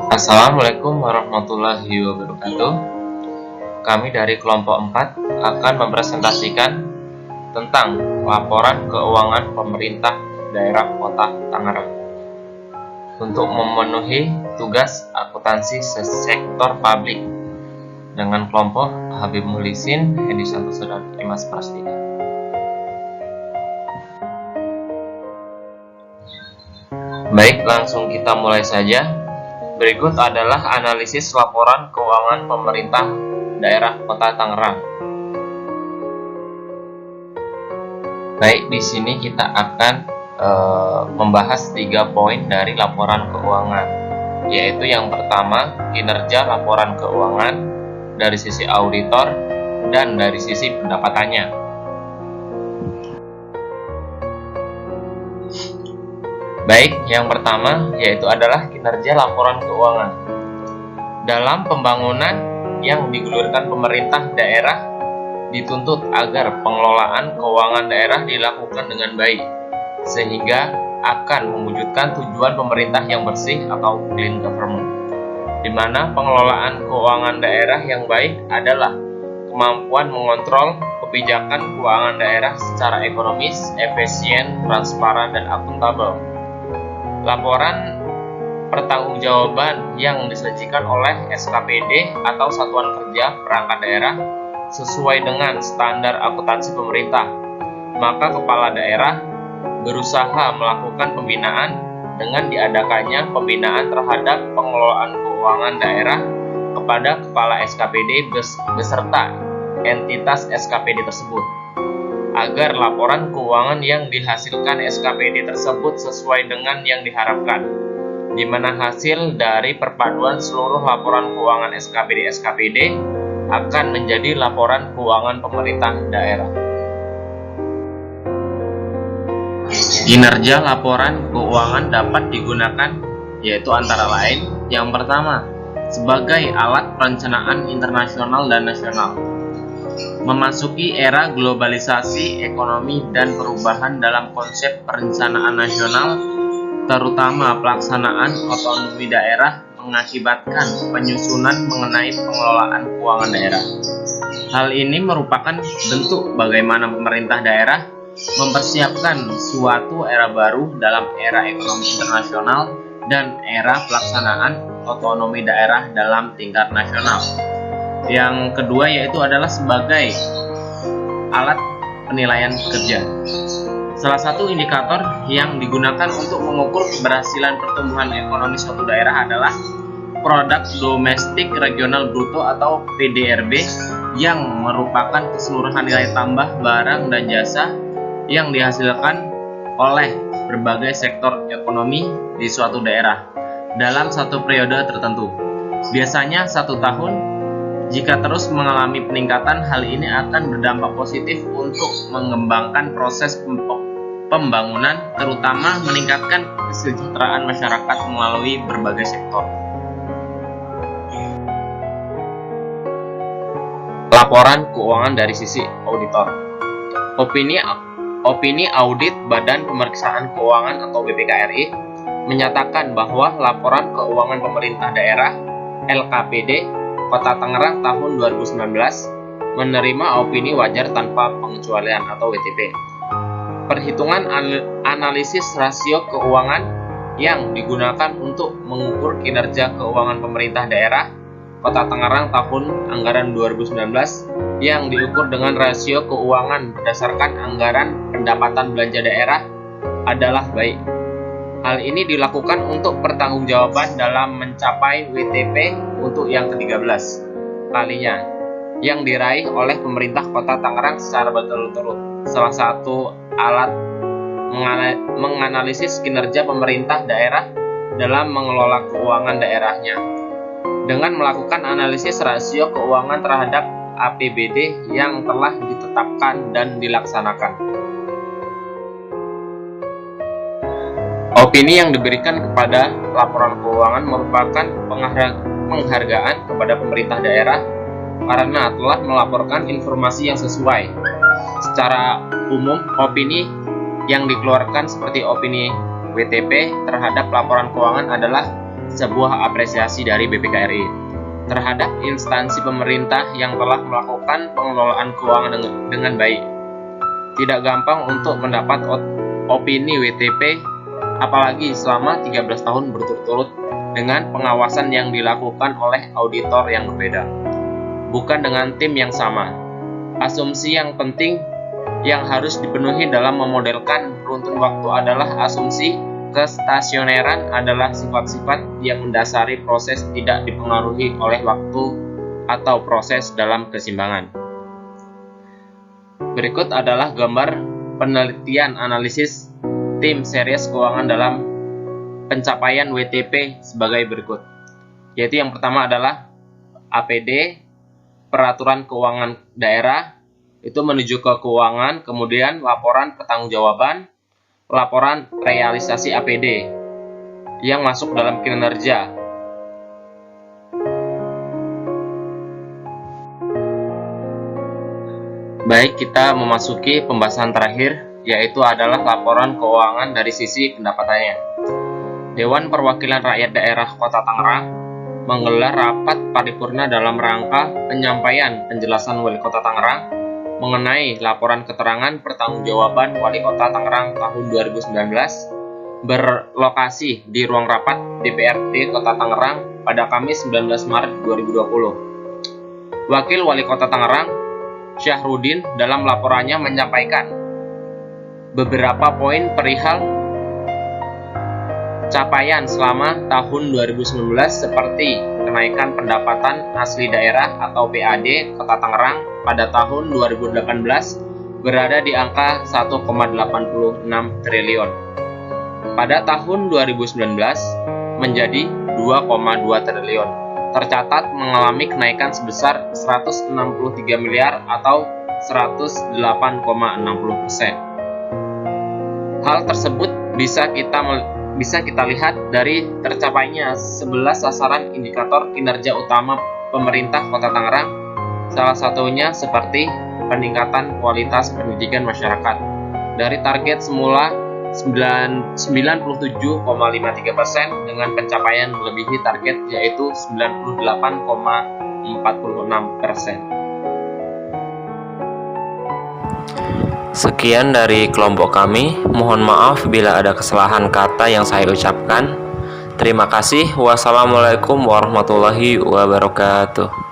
Assalamualaikum warahmatullahi wabarakatuh. Kami dari kelompok 4 akan mempresentasikan tentang laporan keuangan pemerintah daerah Kota Tangerang untuk memenuhi tugas akuntansi sektor publik dengan kelompok Habib Muhlisin, Hedi Santoso, dan Imas Prastika. Baik, langsung kita mulai saja. Berikut adalah analisis laporan keuangan pemerintah daerah Kota Tangerang. Baik, di sini kita akan membahas 3 poin dari laporan keuangan, yaitu yang pertama, kinerja laporan keuangan dari sisi auditor dan dari sisi pendapatannya. Baik, yang pertama yaitu adalah kinerja laporan keuangan. Dalam pembangunan yang digulirkan pemerintah daerah, dituntut agar pengelolaan keuangan daerah dilakukan dengan baik, sehingga akan mewujudkan tujuan pemerintah yang bersih atau clean government, di mana pengelolaan keuangan daerah yang baik adalah kemampuan mengontrol kebijakan keuangan daerah secara ekonomis, efisien, transparan, dan akuntabel. Laporan pertanggungjawaban yang disajikan oleh SKPD atau Satuan Kerja Perangkat Daerah sesuai dengan standar akuntansi pemerintah, maka kepala daerah berusaha melakukan pembinaan dengan diadakannya pembinaan terhadap pengelolaan keuangan daerah kepada kepala SKPD beserta entitas SKPD tersebut, agar laporan keuangan yang dihasilkan SKPD tersebut sesuai dengan yang diharapkan, di mana hasil dari perpaduan seluruh laporan keuangan SKPD akan menjadi laporan keuangan pemerintah daerah. Kinerja laporan keuangan dapat digunakan yaitu antara lain, yang pertama, sebagai alat perencanaan internasional dan nasional. Memasuki era globalisasi ekonomi dan perubahan dalam konsep perencanaan nasional, terutama pelaksanaan otonomi daerah, mengakibatkan penyusunan mengenai pengelolaan keuangan daerah. Hal ini merupakan bentuk bagaimana pemerintah daerah mempersiapkan suatu era baru dalam era ekonomi internasional dan era pelaksanaan otonomi daerah dalam tingkat nasional. Yang kedua yaitu adalah sebagai alat penilaian kinerja. Salah satu indikator yang digunakan untuk mengukur keberhasilan pertumbuhan ekonomi suatu daerah adalah Produk Domestik Regional Bruto atau PDRB, yang merupakan keseluruhan nilai tambah barang dan jasa yang dihasilkan oleh berbagai sektor ekonomi di suatu daerah dalam satu periode tertentu. Biasanya 1 tahun. Jika terus mengalami peningkatan, hal ini akan berdampak positif untuk mengembangkan proses pembangunan, terutama meningkatkan kesejahteraan masyarakat melalui berbagai sektor. Laporan keuangan dari sisi auditor. Opini audit Badan Pemeriksaan Keuangan atau BPKRI menyatakan bahwa laporan keuangan pemerintah daerah LKPD Kota Tangerang tahun 2019 menerima opini wajar tanpa pengecualian atau WTP. Perhitungan analisis rasio keuangan yang digunakan untuk mengukur kinerja keuangan pemerintah daerah Kota Tangerang tahun anggaran 2019 yang diukur dengan rasio keuangan berdasarkan anggaran pendapatan belanja daerah adalah baik. Hal ini dilakukan untuk pertanggungjawaban dalam mencapai WTP untuk yang ke-13 kalinya yang diraih oleh pemerintah Kota Tangerang secara berturut-turut. Salah satu alat menganalisis kinerja pemerintah daerah dalam mengelola keuangan daerahnya dengan melakukan analisis rasio keuangan terhadap APBD yang telah ditetapkan dan dilaksanakan. Opini yang diberikan kepada laporan keuangan merupakan penghargaan kepada pemerintah daerah karena telah melaporkan informasi yang sesuai. Secara umum, opini yang dikeluarkan seperti opini WTP terhadap laporan keuangan adalah sebuah apresiasi dari BPKRI terhadap instansi pemerintah yang telah melakukan pengelolaan keuangan dengan baik. Tidak gampang untuk mendapat opini WTP, apalagi selama 13 tahun berturut-turut dengan pengawasan yang dilakukan oleh auditor yang berbeda, bukan dengan tim yang sama. Asumsi yang penting yang harus dipenuhi dalam memodelkan runtun waktu adalah asumsi kestasioneran adalah sifat-sifat yang mendasari proses tidak dipengaruhi oleh waktu atau proses dalam keseimbangan. Berikut adalah gambar penelitian analisis tim series keuangan dalam pencapaian WTP sebagai berikut. Yaitu yang pertama adalah APD, peraturan keuangan daerah, itu menuju ke keuangan, kemudian laporan pertanggungjawaban, laporan realisasi APD yang masuk dalam kinerja. Baik, kita memasuki pembahasan terakhir, yaitu adalah laporan keuangan dari sisi pendapatannya. Dewan Perwakilan Rakyat Daerah Kota Tangerang menggelar rapat paripurna dalam rangka penyampaian penjelasan Wali Kota Tangerang mengenai laporan keterangan pertanggungjawaban Wali Kota Tangerang tahun 2019 berlokasi di ruang rapat DPRD Kota Tangerang pada Kamis 19 Maret 2020. Wakil Wali Kota Tangerang, Syahrudin, dalam laporannya menyampaikan beberapa poin perihal capaian selama tahun 2019 seperti kenaikan pendapatan asli daerah atau PAD Kota Tangerang pada tahun 2018 berada di angka 1,86 triliun. Pada tahun 2019 menjadi 2,2 triliun. Tercatat mengalami kenaikan sebesar 163 miliar atau 108,60%. Hal tersebut bisa kita lihat dari tercapainya 11 sasaran indikator kinerja utama pemerintah Kota Tangerang, salah satunya seperti peningkatan kualitas pendidikan masyarakat. Dari target semula 97,53% dengan pencapaian melebihi target yaitu 98,46%. Sekian dari kelompok kami. Mohon maaf bila ada kesalahan kata yang saya ucapkan. Terima kasih. Wassalamualaikum warahmatullahi wabarakatuh.